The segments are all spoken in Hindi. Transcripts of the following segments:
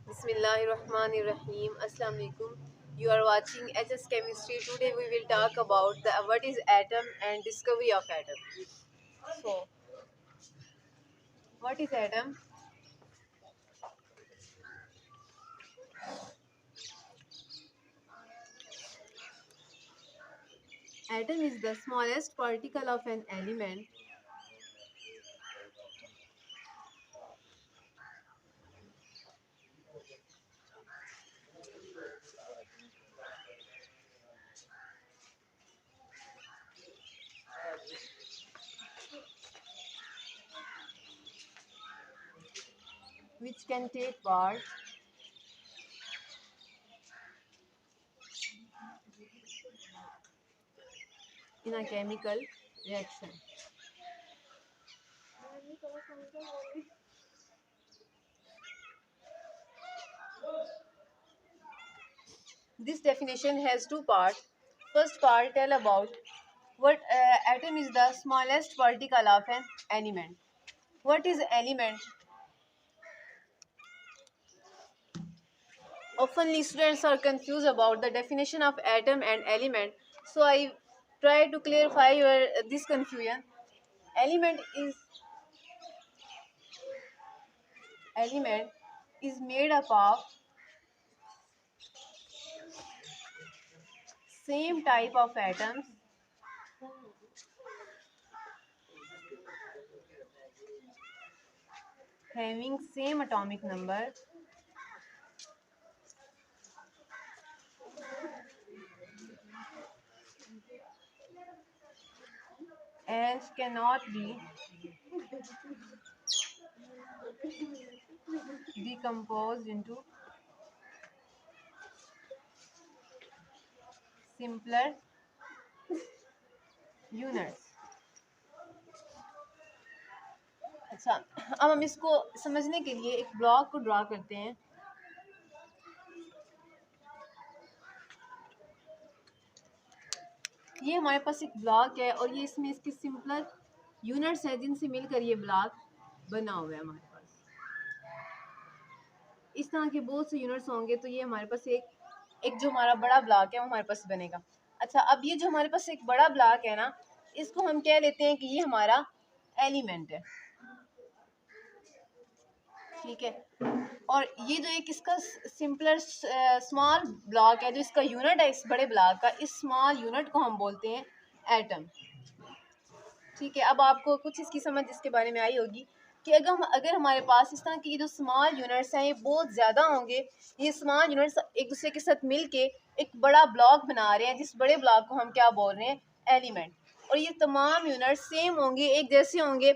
Bismillahirrahmanirrahim. Assalamu alaikum. You are watching HS Chemistry. Today we will talk about what is atom and discovery of atom. So, what is atom? Atom is the smallest particle of an element which can take part in a chemical reaction. This definition has two parts. First part tell about what atom is the smallest particle of an element. What is element? Oftenly students are confused about the definition of atom and element, so I try to clarify this confusion. Element is element is made up of same type of atoms having same atomic number and cannot be decomposed into simpler units. अच्छा, अब हम इसको समझने के लिए एक ब्लॉक को ड्रा करते हैं. ये हमारे पास एक ब्लॉक है और ये इसमें इसके सिंपलर यूनिट्स हैं जिनसे मिलकर ये ब्लॉक बना हुआ है. हमारे पास इस तरह के बहुत से यूनिट्स होंगे तो ये हमारे पास एक जो हमारा बड़ा ब्लॉक है वो हमारे पास बनेगा. अच्छा, अब ये जो हमारे पास एक बड़ा ब्लॉक है ना, इसको हम कह लेते हैं कि ये हमारा एलिमेंट है. ठीक है, और ये जो एक इसका सिंपलर स्मॉल ब्लॉक है, जो इसका यूनिट है इस बड़े ब्लॉक का, इस स्मॉल यूनिट को हम बोलते हैं एटम. ठीक है, अब आपको कुछ इसकी समझ इसके बारे में आई होगी कि अगर हमारे पास इस तरह के ये जो स्मॉल यूनिट्स हैं ये बहुत ज़्यादा होंगे, ये स्मॉल यूनिट्स एक दूसरे के साथ मिलके एक बड़ा ब्लॉक बना रहे हैं, जिस बड़े ब्लॉक को हम क्या बोल रहे हैं, एलिमेंट. और ये तमाम यूनिट्स सेम होंगे, एक जैसे होंगे,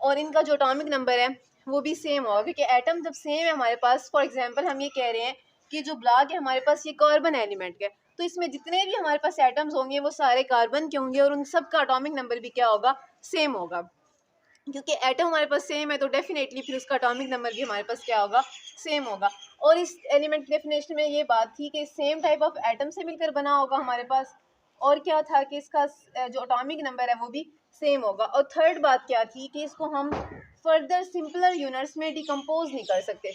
और इनका जो एटॉमिक नंबर है वो भी सेम होगा, क्योंकि एटम जब सेम है हमारे पास. फॉर एग्जांपल हम ये कह रहे हैं कि जो ब्लॉक है हमारे पास ये कार्बन एलिमेंट का है, तो इसमें जितने भी हमारे पास एटम्स होंगे वो सारे कार्बन के होंगे और उन सब का एटॉमिक नंबर भी क्या होगा, सेम होगा. क्योंकि एटम हमारे पास सेम है तो डेफिनेटली फिर उसका एटॉमिक नंबर भी हमारे पास क्या होगा, सेम होगा. और इस एलिमेंट की डेफिनेशन में ये बात थी कि सेम टाइप ऑफ एटम से मिलकर बना होगा हमारे पास, और क्या था कि इसका जो एटॉमिक नंबर है वो भी सेम होगा. और थर्ड बात क्या थी कि इसको हम फर्दर सिंपलर यूनिट्स में डिकम्पोज नहीं कर सकते.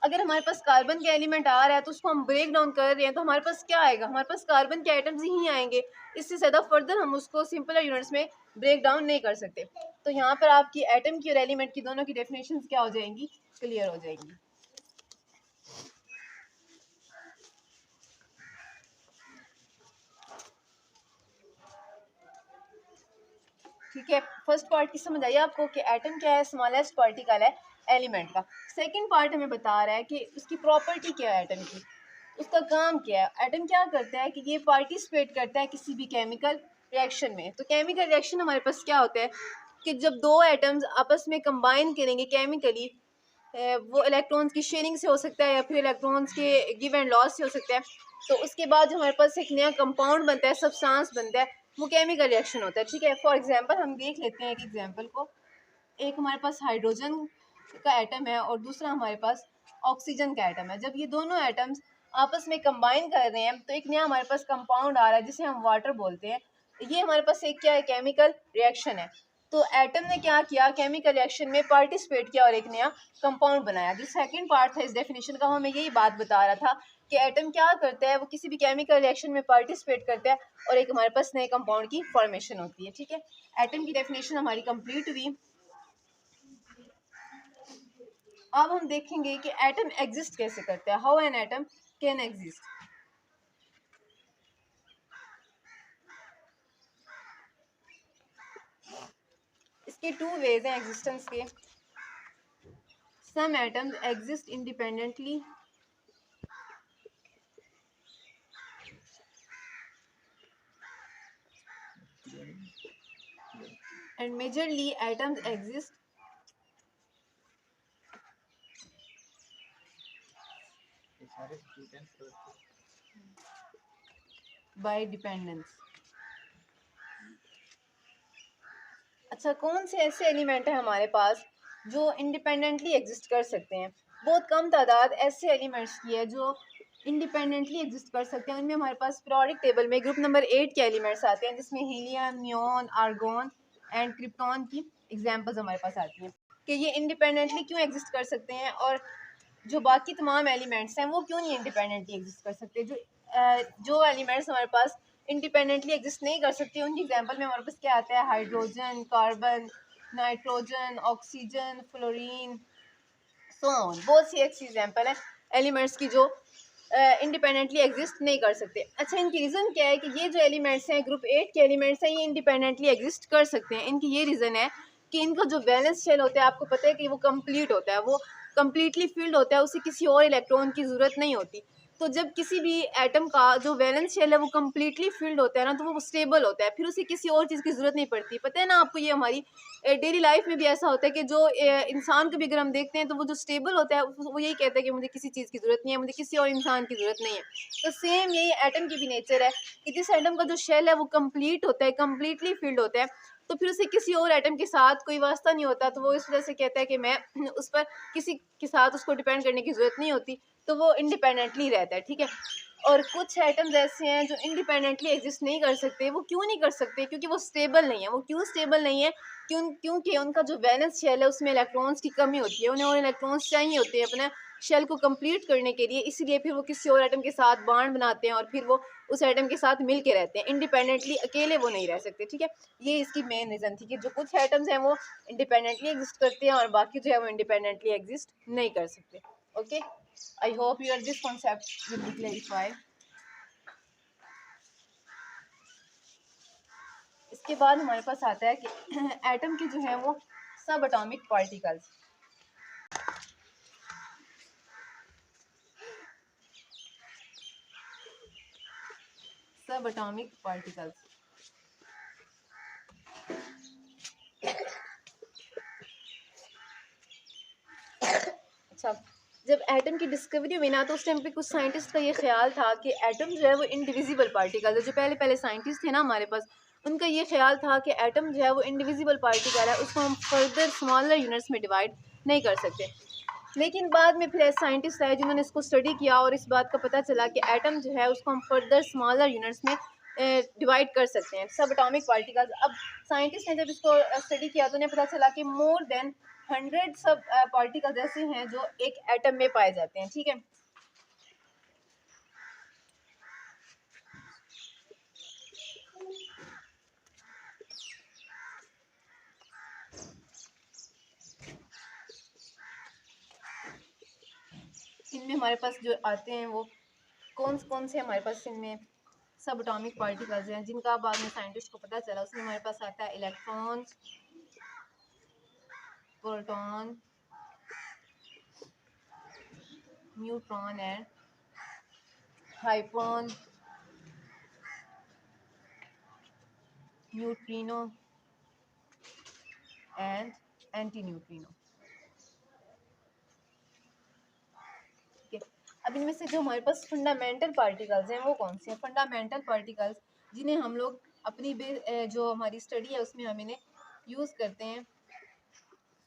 अगर हमारे पास कार्बन के एलिमेंट आ रहा है तो उसको हम ब्रेक डाउन कर रहे हैं तो हमारे पास क्या आएगा, हमारे पास कार्बन के आइटम्स ही आएंगे. इससे ज़्यादा फर्दर हम उसको सिंपलर यूनिट्स में ब्रेक डाउन नहीं कर सकते. तो यहाँ पर आपकी एटम की और एलिमेंट की दोनों की डेफिनेशंस क्या हो जाएंगी, क्लियर हो जाएंगी. ठीक है, फर्स्ट पार्ट की समझ आई आपको कि एटम क्या है, स्मॉलेस्ट पार्टिकल है एलिमेंट का. सेकंड पार्ट हमें बता रहा है कि उसकी प्रॉपर्टी क्या है एटम की, उसका काम क्या है. एटम क्या करता है कि ये पार्टिसिपेट करता है किसी भी केमिकल रिएक्शन में. तो केमिकल रिएक्शन हमारे पास क्या होता है कि जब दो एटम्स आपस में कंबाइन करेंगे केमिकली, वो इलेक्ट्रॉन्स की शेयरिंग से हो सकता है या फिर इलेक्ट्रॉन्स के गिव एंड लॉस से हो सकता है. तो उसके बाद जो हमारे पास एक नया कंपाउंड बनता है, सब्सटेंस बनता है, वो केमिकल रिएक्शन होता है. ठीक है, फॉर एग्जांपल हम देख लेते हैं एक एग्जांपल को. एक हमारे पास हाइड्रोजन का एटम है और दूसरा हमारे पास ऑक्सीजन का एटम है. जब ये दोनों एटम्स आपस में कंबाइन कर रहे हैं तो एक नया हमारे पास कंपाउंड आ रहा है जिसे हम वाटर बोलते हैं. ये हमारे पास एक क्या है, केमिकल रिएक्शन है. तो एटम ने क्या किया, केमिकल रिएक्शन में पार्टिसिपेट किया और एक नया कंपाउंड बनाया। जो सेकंड पार्ट था इस डेफिनेशन का, वो हमें यही बात बता रहा था कि एटम क्या करता है, वो किसी भी केमिकल रिएक्शन में पार्टिसिपेट करता है और एक हमारे पास नए कंपाउंड की फॉर्मेशन होती है। ठीक है, एटम की डेफिनेशन हमारी कंप्लीट हुई। अब हम देखेंगे कि एटम एग्जिस्ट कैसे करता है, how an atom can exist. इसके टू वेज हैं एग्जिस्टेंस के। Some atoms exist independently and majorly atoms exist by dependence। अच्छा, कौन से ऐसे एलिमेंट हैं हमारे पास जो इंडिपेंडेंटली एग्जिस्ट कर सकते हैं? बहुत कम तादाद ऐसे एलिमेंट्स की है जो इंडिपेंडेंटली एग्जिस्ट कर सकते हैं। उनमें हमारे पास पीरियोडिक टेबल में ग्रुप नंबर 8 के एलिमेंट्स आते हैं, जिसमें helium, neon, argon and krypton की एग्जांपल्स हमारे पास आती हैं कि ये इंडिपेंडेंटली क्यों एग्जिस्ट कर सकते हैं और जो बाकी तमाम एलिमेंट्स हैं वो क्यों नहीं इंडिपेंडेंटली एग्जिस्ट कर सकते। जो एलिमेंट्स हमारे पास इंडिपेंडेंटली एग्जिस्ट नहीं कर सकते, उनकी एग्जांपल में हमारे पास क्या आता है, hydrogen, carbon, nitrogen, oxygen, fluorine, so on. बहुत सी ऐसी एग्जांपल है एलिमेंट्स की जो इंडिपेंडेंटली एग्जिस्ट नहीं कर सकते। अच्छा, इनकी रीज़न क्या है कि ये जो एलिमेंट्स हैं, ग्रुप 8 के एलिमेंट्स हैं, ये इंडिपेंडेंटली एग्जिस्ट कर सकते हैं। इनकी ये रीज़न है कि इनका जो वैलेंस शेल होता है, आपको पता है कि वो कंप्लीट होता है, वो कम्प्लीटली फिल्ड होता है, उसे किसी और इलेक्ट्रॉन की ज़रूरत नहीं होती। तो जब किसी भी एटम का जो वैलेंस शेल है वो कम्प्लीटली फिल्ड होता है ना, तो वो स्टेबल होता है, फिर उसे किसी और चीज़ की ज़रूरत नहीं पड़ती। पता है ना आपको, ये हमारी डेली लाइफ में भी ऐसा होता है कि जो इंसान को भी अगर हम देखते हैं तो वो जो स्टेबल होता है वो यही कहता है कि मुझे किसी चीज़ की ज़रूरत नहीं है, मुझे किसी और इंसान की ज़रूरत नहीं है। तो सेम यही एटम की भी नेचर है कि जिस एटम का जो शेल है वो कंप्लीट होता है, कम्प्लीटली फिल्ड होता है, तो फिर उसे किसी और एटम के साथ कोई वास्ता नहीं होता, तो वो इस वजह से कहता है कि मैं उस पर किसी के साथ उसको डिपेंड करने की ज़रूरत नहीं होती, तो वो इंडिपेंडेंटली रहता है। ठीक है, और कुछ एटम्स ऐसे हैं जो इंडिपेंडेंटली एग्जिस्ट नहीं कर सकते। वो क्यों नहीं कर सकते? क्योंकि वो स्टेबल नहीं है। वो क्यों स्टेबल नहीं है? क्योंकि उनका जो वैलेंस शेल है उसमें इलेक्ट्रॉन्स की कमी होती है, उन्हें और इलेक्ट्रॉन्स चाहिए होते हैं अपने शेल को कंप्लीट करने के लिए, इसलिए फिर वो किसी और एटम के साथ बॉन्ड बनाते हैं और फिर वो उस एटम के साथ मिल के रहते हैं। इंडिपेंडेंटली अकेले वो नहीं रह सकते। ठीक है, ये इसकी मेन रीज़न थी कि जो कुछ एटम्स हैं वो इंडिपेंडेंटली एग्जिस्ट करते हैं और बाकी जो है वो इंडिपेंडेंटली एग्जिस्ट नहीं कर सकते। Okay, I hope your this concept will be clarified. इसके बाद हमारे पास आता है कि एटम के जो है वो सब एटॉमिक पार्टिकल्स। सब एटॉमिक पार्टिकल्स। अच्छा, जब एटम की डिस्कवरी हुई ना, तो उस टाइम पे कुछ साइंटिस्ट का ये ख्याल था कि एटम जो है वो इंडिविजिबल पार्टिकल है। जो पहले पहले साइंटिस्ट थे ना हमारे पास, उनका ये ख्याल था कि एटम जो है वो इंडिविजिबल पार्टिकल है, उसको हम फर्दर स्मॉलर यूनिट्स में डिवाइड नहीं कर सकते। लेकिन बाद में फिर ऐसे साइंटिस्ट आए जिन्होंने इसको स्टडी किया और इस बात का पता चला कि एटम जो है उसको हम फर्दर स्मॉलर यूनिट्स में डिवाइड कर सकते हैं, सब एटॉमिक पार्टिकल्स। अब साइंटिस्ट ने जब इसको स्टडी किया तो उन्हें पता चला कि मोर देन 100 सब पार्टिकल्स ऐसे हैं जो एक एटम में पाए जाते हैं। ठीक है, इनमें हमारे पास जो आते हैं वो कौन से हमारे पास इनमें सब एटॉमिक पार्टिकल्स हैं जिनका बाद में साइंटिस्ट को पता चला। उसमें हमारे पास आता है electrons, proton, neutron and hydron, neutrino and anti neutrino. ठीक है, अब इनमें से जो हमारे पास फंडामेंटल पार्टिकल्स हैं वो कौन से हैं? फंडामेंटल पार्टिकल्स जिन्हें हम लोग अपनी जो हमारी स्टडी है उसमें हम इन्हें यूज़ करते हैं।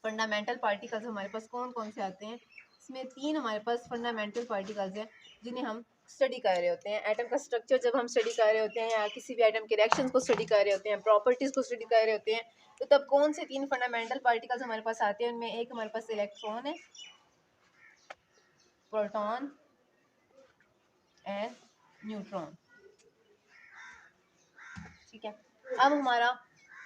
फंडामेंटल पार्टिकल्स हमारे पास कौन कौन से आते हैं? इसमें 3 हमारे पास फंडामेंटल पार्टिकल्स हैं जिन्हें हम स्टडी कर रहे होते हैं, एटम का स्ट्रक्चर जब हम स्टडी कर रहे होते हैं या किसी भी एटम के रिएक्शंस को स्टडी कर रहे होते हैं, प्रॉपर्टीज़ को स्टडी कर रहे होते हैं, तो तब कौन से 3 फंडामेंटल पार्टिकल्स हमारे पास आते हैं? उनमें एक हमारे पास इलेक्ट्रॉन है, प्रोटॉन एंड न्यूट्रॉन। ठीक है, अब हमारा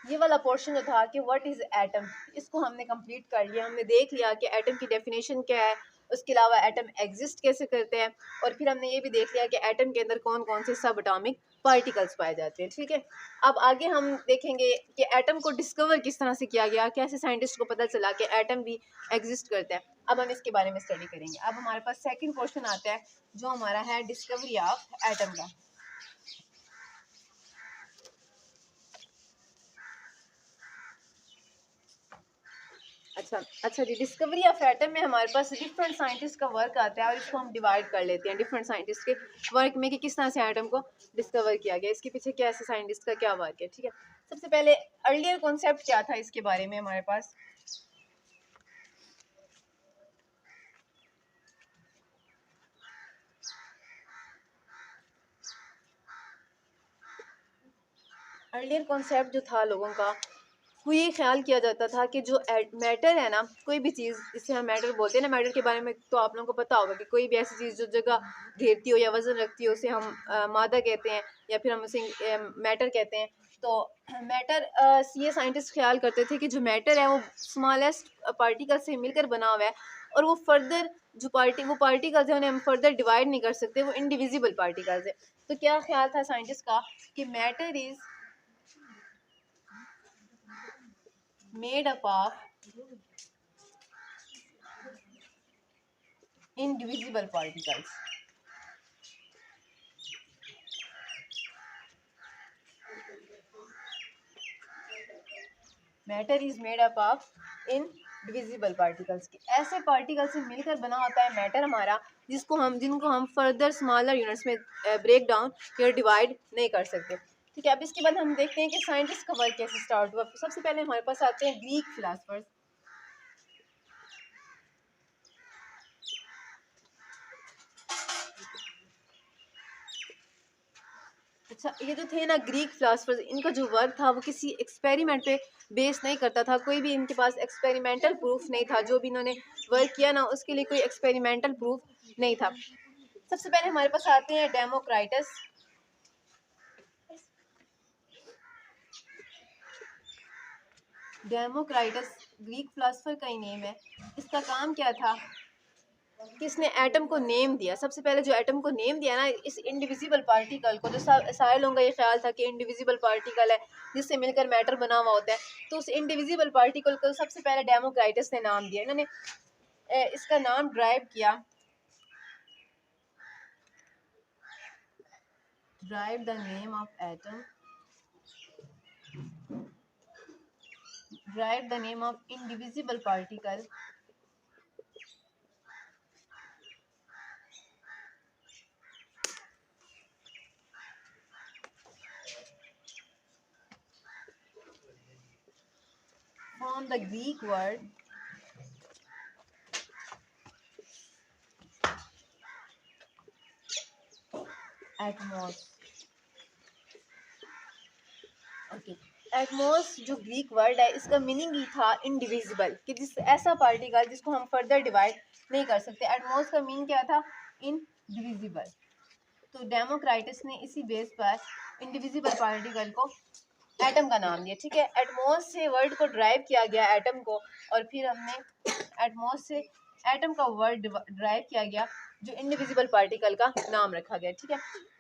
ये वाला पोर्शन जो था कि व्हाट इज़ एटम, इसको हमने कंप्लीट कर लिया। हमने देख लिया कि एटम की डेफिनेशन क्या है, उसके अलावा एटम एग्जिस्ट कैसे करते हैं, और फिर हमने ये भी देख लिया कि एटम के अंदर कौन कौन से सब एटॉमिक पार्टिकल्स पाए जाते हैं। ठीक है, अब आगे हम देखेंगे कि एटम को डिस्कवर किस तरह से किया गया, कैसे साइंटिस्ट को पता चला कि एटम भी एग्जिस्ट करता है। अब हम इसके बारे में स्टडी करेंगे। अब हमारे पास सेकंड क्वेश्चन आता है जो हमारा है डिस्कवरी ऑफ एटम का। अच्छा जी, डिस्कवरी ऑफ एटम में हमारे पास डिफरेंट साइंटिस्ट का वर्क आता है और इसको हम डिवाइड कर लेते हैं डिफरेंट साइंटिस्ट के वर्क में कि किस तरह से एटम को डिस्कवर किया गया, इसके पीछे क्या ऐसे साइंटिस्ट का क्या वर्क है। ठीक है, सबसे पहले अर्लियर कॉन्सेप्ट क्या था इसके बारे में हमारे पास। अर्लियर कॉन्सेप्ट जो था लोगों का, वो ये ख्याल किया जाता था कि जो मैटर है ना, कोई भी चीज़ जिसे हम मैटर बोलते हैं ना, मैटर के बारे में तो आप लोगों को पता होगा कि कोई भी ऐसी चीज़ जो जगह घेरती हो या वजन रखती हो उसे हम मादा कहते हैं या फिर हम उसे मैटर कहते हैं। तो मैटर ये साइंटिस्ट ख्याल करते थे कि जो मैटर है वो स्मॉलेस्ट पार्टिकल से मिलकर बना हुआ है और वो फर्दर जो पार्टिकल्स हैं उन्हें हम फर्दर डिवाइड नहीं कर सकते, वो इंडिविजिबल पार्टिकल्स है। तो क्या ख्याल था साइंटिस्ट का कि matter is made up of indivisible particles. Matter is made up of indivisible particles की ऐसे पार्टिकल से मिलकर बना होता है मैटर हमारा, जिनको हम फर्दर स्मॉलर यूनिट्स में ब्रेक डाउन या डिवाइड नहीं कर सकते। ठीक है, अब इसके बाद हम देखते हैं कि साइंटिस्ट का वर्क कैसे स्टार्ट हुआ। सबसे पहले हमारे पास आते हैं ग्रीक फिलासफर्स। अच्छा, ये जो थे ना ग्रीक फिलासफर्स, इनका जो वर्क था वो किसी एक्सपेरिमेंट पे बेस नहीं करता था, कोई भी इनके पास एक्सपेरिमेंटल प्रूफ नहीं था। जो भी इन्होंने वर्क किया ना उसके लिए कोई एक्सपेरिमेंटल प्रूफ नहीं था। सबसे पहले हमारे पास आते हैं डेमोक्राइटस। डेमोक्राइटस ग्रीक फिलासफर का ही नेम है। इसका काम क्या था कि इसने एटम को नेम दिया। सबसे पहले जो एटम को नेम दिया ना, इस इंडिविजिबल पार्टिकल को, जो सारे लोगों का ये ख्याल था कि इंडिविजिबल पार्टिकल है जिससे मिलकर मैटर बना हुआ होता है, तो उस इंडिविजिबल पार्टिकल को सबसे पहले डेमोक्राइटस ने नाम दिया। इन्होंने इसका नाम ड्राइव किया, drive the name of atom, drive the name of indivisible particle from the Greek word atmos। Okay, Atmos जो ग्रीक वर्ड है इसका मीनिंग ही था इनडिविजिबल, कि जिस ऐसा पार्टिकल जिसको हम फर्दर डिवाइड नहीं कर सकते। एटमॉस का मीन क्या था? इनडिविजिबल। तो डेमोक्राइटस ने इसी बेस पर इंडिविजिबल पार्टिकल को एटम का नाम दिया। ठीक है, एटमॉस से वर्ड को ड्राइव किया गया एटम को, और फिर हमने एटमॉस से एटम का वर्ड ड्राइव किया गया जो इंडिविजिबल पार्टिकल का नाम रखा गया। ठीक है,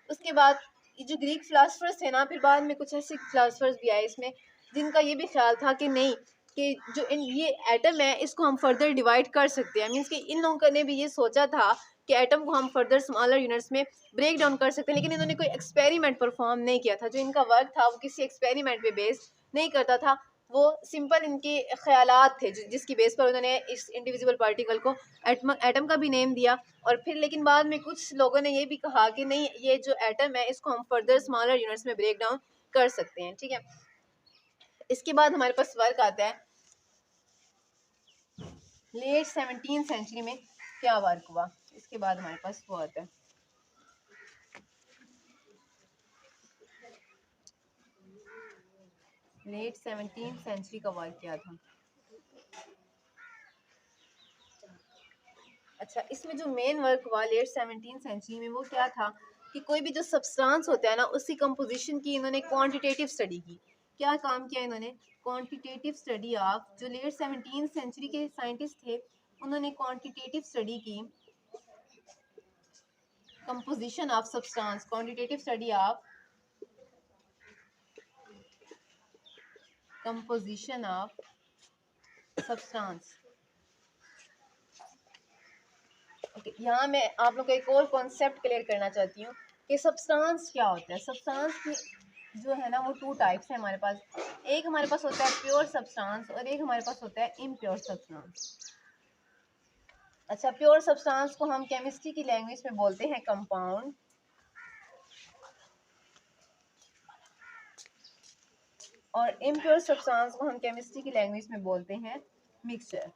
उसके बाद ये जो ग्रीक फिलासफर्स थे ना, फिर बाद में कुछ ऐसे फिलासफर्स भी आए इसमें जिनका ये भी ख्याल था कि नहीं, कि जो ये एटम है इसको हम फर्दर डिवाइड कर सकते हैं। मीन्स कि इन लोगों ने भी ये सोचा था कि एटम को हम फर्दर स्मॉलर यूनिट्स में ब्रेक डाउन कर सकते हैं, लेकिन इन्होंने कोई एक्सपेरिमेंट परफॉर्म नहीं किया था। जो इनका वर्क था वो किसी एक्सपेरिमेंट पे बेस नहीं करता था, वो सिंपल इनके ख्यालात थे जिसकी बेस पर उन्होंने इस इंडिविजुअल पार्टिकल को एटम का भी नेम दिया। और फिर लेकिन बाद में कुछ लोगों ने ये भी कहा कि नहीं, ये जो एटम है इसको हम फर्दर स्मॉलर यूनिट्स में ब्रेक डाउन कर सकते हैं। ठीक है, इसके बाद हमारे पास वर्क आता है लेट 17th सेंचुरी में क्या वर्क हुआ। इसके बाद हमारे पास वो आता है लेट 17th सेंचुरी का वर्क किया था। अच्छा, इसमें जो मेन वर्क हुआ लेट 17th सेंचुरी में वो क्या था कि कोई भी जो सब्सटेंस होता है ना उसकी कंपोजिशन की इन्होंने क्वांटिटेटिव स्टडी की। क्या काम किया इन्होंने? क्वांटिटेटिव स्टडी ऑफ, जो लेट 17th सेंचुरी के साइंटिस्ट थे उन्होंने क्वांटिटेटिव स्टडी की composition of substance, quantitative study of composition of substance. Okay, यहाँ मैं आप लोग को एक और कॉन्सेप्ट क्लियर करना चाहती हूँ कि सब्सटेंस क्या होता है। सब्सटेंस की जो है ना वो टू टाइप्स है हमारे पास। एक हमारे पास होता है प्योर सब्सटेंस और एक हमारे पास होता है इम्प्योर सब्सटेंस। अच्छा, प्योर सब्सटेंस को हम केमिस्ट्री की लैंग्वेज में बोलते हैं कंपाउंड, और इम्प्योर सब्सटेंस को हम केमिस्ट्री की लैंग्वेज में बोलते हैं मिक्सचर।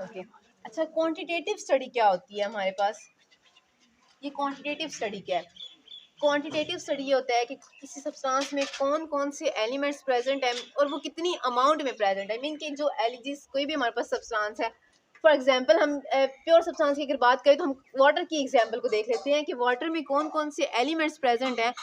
ओके, अच्छा क्वांटिटेटिव स्टडी क्या होती है हमारे पास? ये क्वांटिटेटिव स्टडी क्या है? क्वांटिटेटिव स्टडी ये होता है कि किसी सब्सटेंस में कौन कौन से एलिमेंट्स प्रेजेंट हैं और वो कितनी अमाउंट में प्रेजेंट है। मीन कि जो एलिजिस कोई भी हमारे पास सब्सटेंस है, फॉर एग्जांपल हम प्योर सब्सटेंस की अगर बात करें तो हम वाटर की एग्जांपल को देख लेते हैं कि वाटर में कौन कौन से एलिमेंट्स प्रेजेंट हैं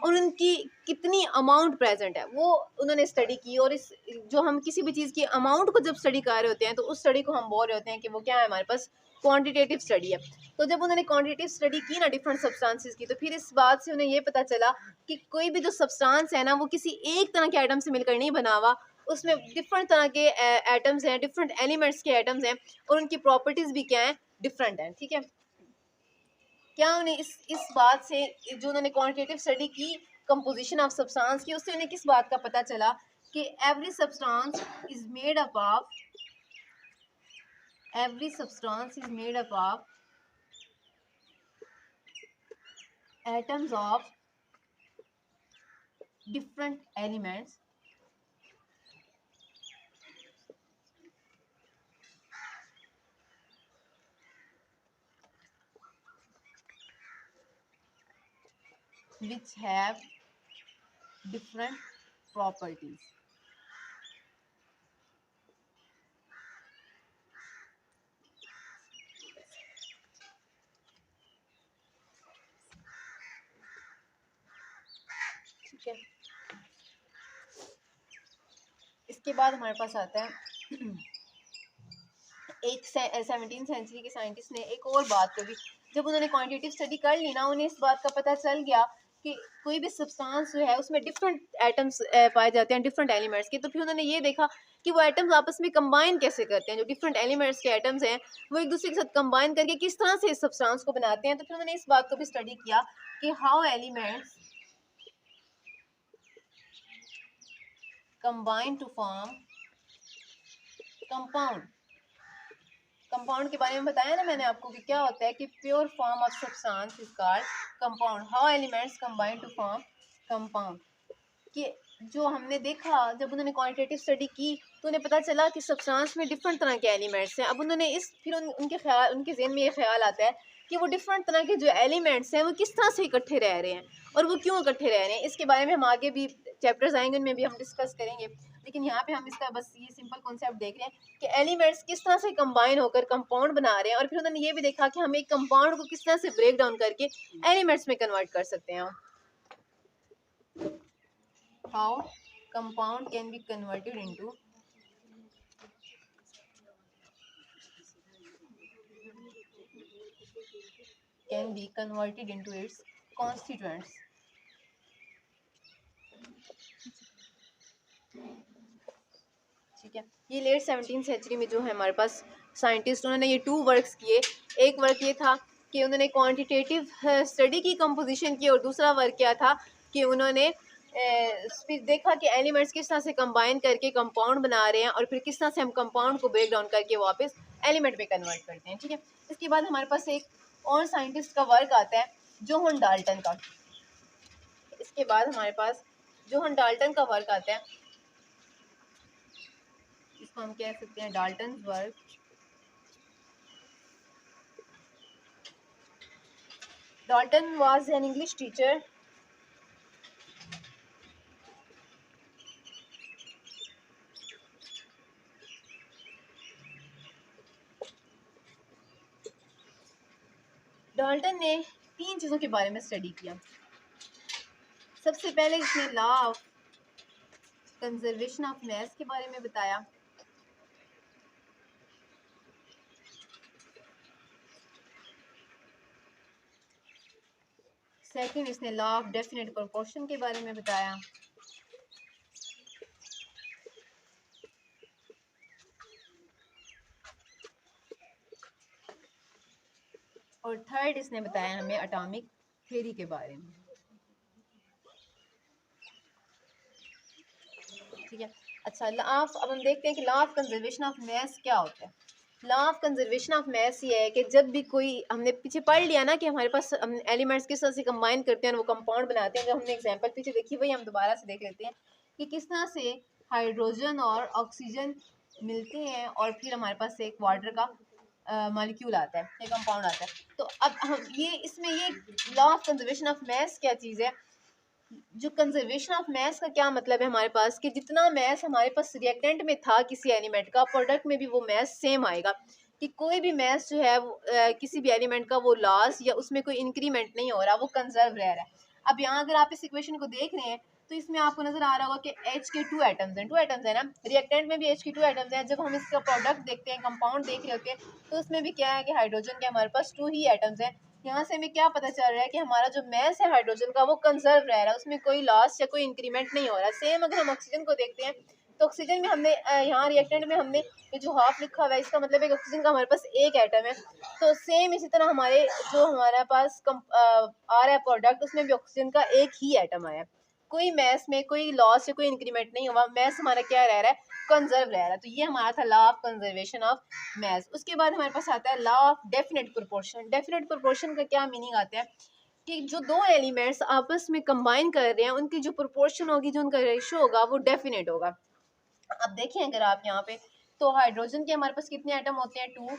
और उनकी कितनी अमाउंट प्रेजेंट है, वो उन्होंने स्टडी की। और इस जो हम किसी भी चीज़ की अमाउंट को जब स्टडी कर रहे होते हैं तो उस स्टडी को हम बोल रहे होते हैं कि वो क्या है, हमारे पास क्वांटिटेटिव स्टडी है। तो जब उन्होंने क्वांटिटेटिव स्टडी की ना डिफरेंट सब्सटेंसेस की, तो फिर इस बात से उन्हें ये पता चला कि कोई भी जो सब्सटेंस है ना वो किसी एक तरह के आइटम से मिलकर नहीं बना हुआ, उसमें डिफरेंट तरह के एटम्स हैं, डिफरेंट एलिमेंट्स के एटम्स हैं और उनकी प्रॉपर्टीज भी क्या हैं, डिफरेंट हैं। ठीक है, क्या उन्हें इस बात से, जो उन्होंने क्वांटिटेटिव स्टडी की कंपोजिशन ऑफ सब्सटेंस की, उससे उन्हें किस बात का पता चला कि every substance is made up of atoms of different elements which have different properties. ठीक है, इसके बाद हमारे पास आता है एक 17th सेंचुरी के साइंटिस्ट ने एक और बात करी। जब उन्होंने क्वांटिटेटिव स्टडी कर ली ना, उन्हें इस बात का पता चल गया कि कोई भी सब्सटेंस जो है उसमें डिफरेंट एटम्स पाए जाते हैं, डिफरेंट एलिमेंट्स के। तो फिर उन्होंने ये देखा कि वो एटम्स आपस में कंबाइन कैसे करते हैं, जो डिफरेंट एलिमेंट्स के एटम्स हैं वो एक दूसरे के साथ कंबाइन करके किस तरह से इस सब्सटेंस को बनाते हैं। तो फिर उन्होंने इस बात को भी स्टडी किया कि how elements combine to form compound. Compound के बारे में बताया ना मैंने आपको कि क्या होता है कि pure form of substance is called compound, how elements combine to form compound. कि जो हमने देखा जब उन्होंने क्वांटिटेटिव स्टडी की तो उन्हें पता चला कि सब्सटेंस में डिफरेंट तरह के एलिमेंट्स हैं। अब उन्होंने उनके ज़हन में ये ख्याल आता है कि वो डिफरेंट तरह के जो एलिमेंट्स हैं वो किस तरह से इकट्ठे रह रहे हैं और वो क्यों इकट्ठे रह रहे हैं। इसके बारे में हम आगे भी चैप्टर्स आएंगे, उनमें भी हम डिस्कस करेंगे, लेकिन यहाँ पे हम इसका बस ये सिंपल कॉन्सेप्ट देख रहे हैं कि एलिमेंट्स किस तरह से कंबाइन होकर कंपाउंड बना रहे हैं। और फिर उन्होंने ये भी देखा कि हम एक कंपाउंड को किस तरह से ब्रेक डाउन करके एलिमेंट्स में कन्वर्ट कर सकते हैं। How compound can be converted into its constituents. ठीक है, ये लेट 17th सेंचुरी में जो है हमारे पास साइंटिस्ट, उन्होंने ये 2 वर्क्स किए। एक वर्क ये था कि उन्होंने क्वांटिटेटिव स्टडी की कंपोजिशन की और दूसरा वर्क क्या था कि उन्होंने देखा कि एलिमेंट्स किस तरह से कंबाइन करके कंपाउंड बना रहे हैं और फिर किस तरह से हम कंपाउंड को ब्रेक डाउन करके वापस एलिमेंट में कन्वर्ट करते हैं। ठीक है, इसके बाद हमारे पास एक और साइंटिस्ट का वर्क आता है जोहन डाल्टन का। इसके बाद हमारे पास जोहन डाल्टन का वर्क आता है, इसको हम कह सकते हैं Dalton's work. Dalton was an English teacher. Dalton ने 3 चीज़ों के बारे में स्टडी किया। सबसे पहले इसने law of conservation of mass के बारे में बताया। सेकंड, इसने लॉ ऑफ डेफिनेट प्रोपोर्शन के बारे में बताया। और थर्ड, इसने बताया हमें एटॉमिक थ्योरी के बारे में। ठीक है, अच्छा, अब हम देखते हैं कि law of conservation of mass क्या होता है। Law of conservation of mass ये है कि जब भी कोई, हमने पीछे पढ़ लिया ना कि हमारे पास एलिमेंट्स किस तरह से कंबाइन करते हैं और वो कंपाउंड बनाते हैं। जब हमने एग्जांपल पीछे देखी वही हम दोबारा से देख लेते हैं कि किस तरह से हाइड्रोजन और ऑक्सीजन मिलते हैं और फिर हमारे पास एक वाटर का मॉलिक्यूल आता है, एक कंपाउंड आता है। तो अब हम ये law of conservation of mass क्या चीज़ है। जो कंजर्वेशन ऑफ मास का क्या मतलब है हमारे पास, कि जितना मास हमारे पास रिएक्टेंट में था किसी एलिमेंट का, प्रोडक्ट में भी वो मास सेम आएगा। कि कोई भी मास जो है किसी भी एलिमेंट का वो लॉस या उसमें कोई इंक्रीमेंट नहीं हो रहा, वो कंजर्व रह रहा है। अब यहाँ अगर आप इस इक्वेशन को देख रहे हैं तो इसमें आपको नजर आ रहा होगा कि H के 2 एटम्स हैं, 2 एटम्स है ना, रिएक्टेंट में भी H के 2 एटम्स हैं। जब हम इसका प्रोडक्ट देखते हैं, कंपाउंड देख रहे होते हैं, तो उसमें भी क्या है कि हाइड्रोजन के हमारे पास 2 ही एटम्स हैं। यहाँ से हमें क्या पता चल रहा है कि हमारा जो मास है हाइड्रोजन का वो कंजर्व रह रहा है, उसमें कोई लॉस या कोई इंक्रीमेंट नहीं हो रहा। सेम अगर हम ऑक्सीजन को देखते हैं तो ऑक्सीजन में हमने यहाँ रिएक्टेंट में हमने ये जो हाफ लिखा हुआ है, इसका मतलब है कि ऑक्सीजन का हमारे पास एक एटम है। तो सेम इसी तरह हमारे जो हमारे पास आ रहा है प्रोडक्ट, उसमें भी ऑक्सीजन का एक ही एटम आया। कोई मास में कोई लॉस या कोई इंक्रीमेंट नहीं हुआ, मास हमारा क्या रह रहा है, कंजर्व रह रहा है। तो ये हमारा था law of conservation of mass. उसके बाद हमारे पास आता है law of definite proportion. Definite proportion का क्या मीनिंग आता है कि जो दो एलिमेंट्स आपस में कंबाइन कर रहे हैं, उनकी जो प्रोपोर्शन होगी, जो उनका रेशियो होगा, वो डेफिनेट होगा। अब देखिए अगर आप यहाँ पे, तो हाइड्रोजन के हमारे पास कितने एटम होते हैं, 2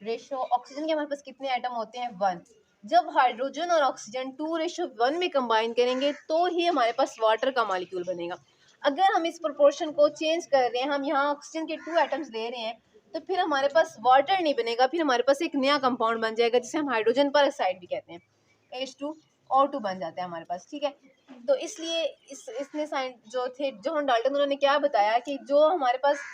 रेशियो, ऑक्सीजन के हमारे पास कितने एटम होते हैं, 1। जब हाइड्रोजन और ऑक्सीजन 2:1 में कंबाइन करेंगे तो ही हमारे पास वाटर का मॉलिक्यूल बनेगा। अगर हम इस प्रोपोर्शन को चेंज कर रहे हैं, हम यहाँ ऑक्सीजन के 2 एटम्स ले रहे हैं, तो फिर हमारे पास वाटर नहीं बनेगा, फिर हमारे पास एक नया कंपाउंड बन जाएगा जिसे हम हाइड्रोजन पर ऑक्साइड भी कहते हैं, H2O2 बन जाता है हमारे पास। ठीक है, तो इसलिए इसने जॉन डाल्टन उन्होंने क्या बताया कि जो हमारे पास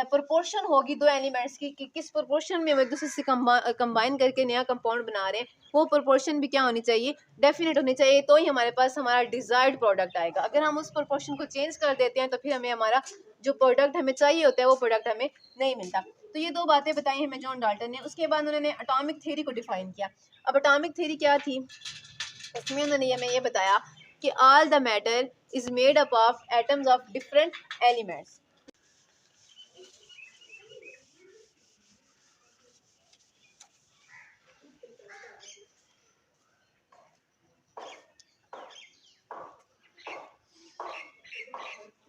प्रोपोर्शन होगी दो एलिमेंट्स की, कि किस प्रोपोर्शन में वो एक दूसरे से कंबाइन करके नया कंपाउंड बना रहे हैं, वो प्रोपोर्शन भी क्या होनी चाहिए, डेफिनेट होनी चाहिए। तो ही हमारे पास हमारा डिजायर्ड प्रोडक्ट आएगा। अगर हम उस प्रोपोर्शन को चेंज कर देते हैं तो फिर हमें हमारा जो प्रोडक्ट हमें चाहिए होता है वो प्रोडक्ट हमें नहीं मिलता। तो ये दो बातें बताई हमें जॉन डाल्टन ने। उसके बाद उन्होंने एटॉमिक थ्योरी को डिफाइन किया। अब एटॉमिक थ्योरी क्या थी, इसमें उन्होंने हमें ये बताया कि all the matter is made up of atoms of different elements.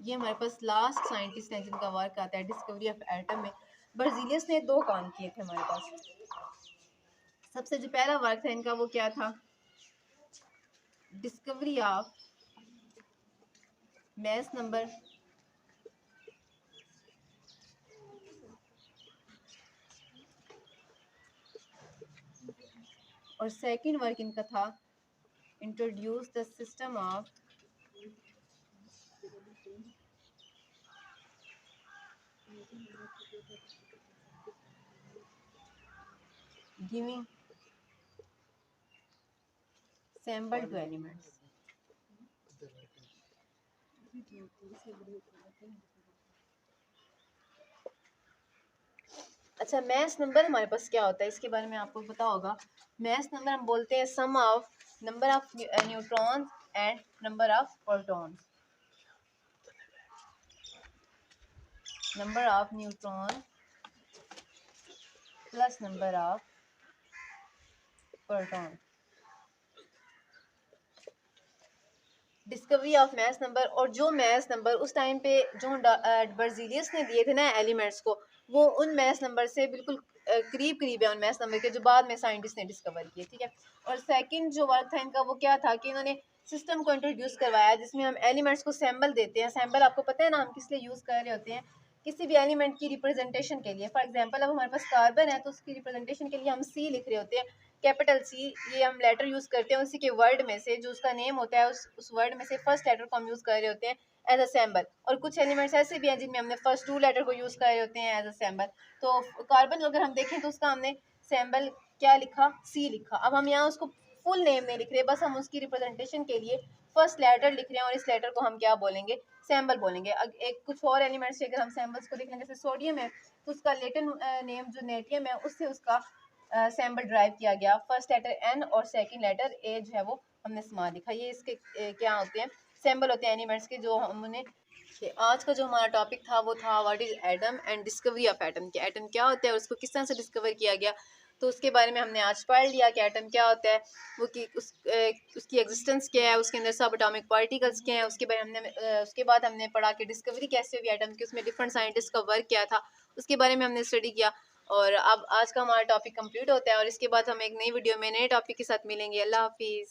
ये हमारे पास लास्ट साइंटिस्ट है जिनका वर्क आता है डिस्कवरी ऑफ एटम में। बर्जीलियस ने 2 काम किए थे हमारे पास। सबसे जो पहला वर्क था इनका वो क्या था, डिस्कवरी ऑफ मास नंबर, और सेकंड वर्क इनका था introduce the system of giving sample two elements. अच्छा, मैस नंबर हमारे पास क्या होता है इसके बारे में आपको पता होगा। मैस नंबर हम बोलते हैं sum of number of neutrons and number of protons. Number of neutron plus number of proton. Discovery of mass number. और जो मैस नंबर उस टाइम पे जो बर्जीलियस ने दिए थे ना एलिमेंट्स को, वो उन मैस नंबर से बिल्कुल करीब करीब है उन मैस नंबर के जो बाद में साइंटिस्ट ने डिस्कवर किए, ठीक है। और सेकंड जो वर्क था इनका वो क्या था कि इन्होंने सिस्टम को इंट्रोड्यूस करवाया जिसमें हम एलिमेंट्स को सैम्बल देते हैं। सैम्बल आपको पता है ना हम किस लिए यूज़ कर रहे होते हैं, किसी भी एलिमेंट की रिप्रेजेंटेशन के लिए। फॉर एग्जांपल अब हमारे पास कार्बन है तो उसकी रिप्रेजेंटेशन के लिए हम सी लिख रहे होते हैं, कैपिटल सी। ये हम लेटर यूज़ करते हैं उसी के वर्ड में से, जो उसका नेम होता है उस वर्ड में से फर्स्ट लेटर को हम यूज़ कर रहे होते हैं एज अ सैम्बल। और कुछ एलिमेंट्स ऐसे भी हैं जिनमें हमने फर्स्ट टू लेटर को यूज़ कर रहे होते हैं एज अ सैम्बल। तो कार्बन अगर हम देखें तो उसका हमने सैम्बल क्या लिखा, सी लिखा। अब हम यहाँ उसको फुल नेम नहीं लिख रहे, बस हम उसकी रिप्रेजेंटेशन के लिए फर्स्ट लेटर लिख रहे हैं और इस लेटर को हम क्या बोलेंगे, सैम्बल बोलेंगे। एक कुछ और एलिमेंट्स से अगर हम सैम्बल्स को लिख लें, जैसे सोडियम है तो उसका लेटिन नेम जो नेटियम है उससे उसका सैम्बल ड्राइव किया गया, फर्स्ट लेटर एन और सेकंड लेटर ए जो है वो हमने स्मॉल लिखा। ये इसके क्या होते हैं, सैम्बल होते हैं एलिमेंट्स के जो हमने। आज का जो हमारा टॉपिक था वो था what is atom and discovery of atom, कि एटम क्या होता है और उसको किस तरह से डिस्कवर किया गया। तो उसके बारे में हमने आज पढ़ लिया कि एटम क्या होता है, वो कि उसकी एग्जिस्टेंस क्या है, उसके अंदर सब एटॉमिक पार्टिकल्स क्या है। उसके बारे में हमने उसके बाद हमने पढ़ा कि डिस्कवरी कैसे हुई एटम की, उसमें डिफरेंट साइंटिस्ट का वर्क क्या था, उसके बारे में हमने स्टडी किया। और अब आज का हमारा टॉपिक कंप्लीट होता है और इसके बाद हम एक नई वीडियो में नए टॉपिक के साथ मिलेंगे। अल्लाह हाफिज़।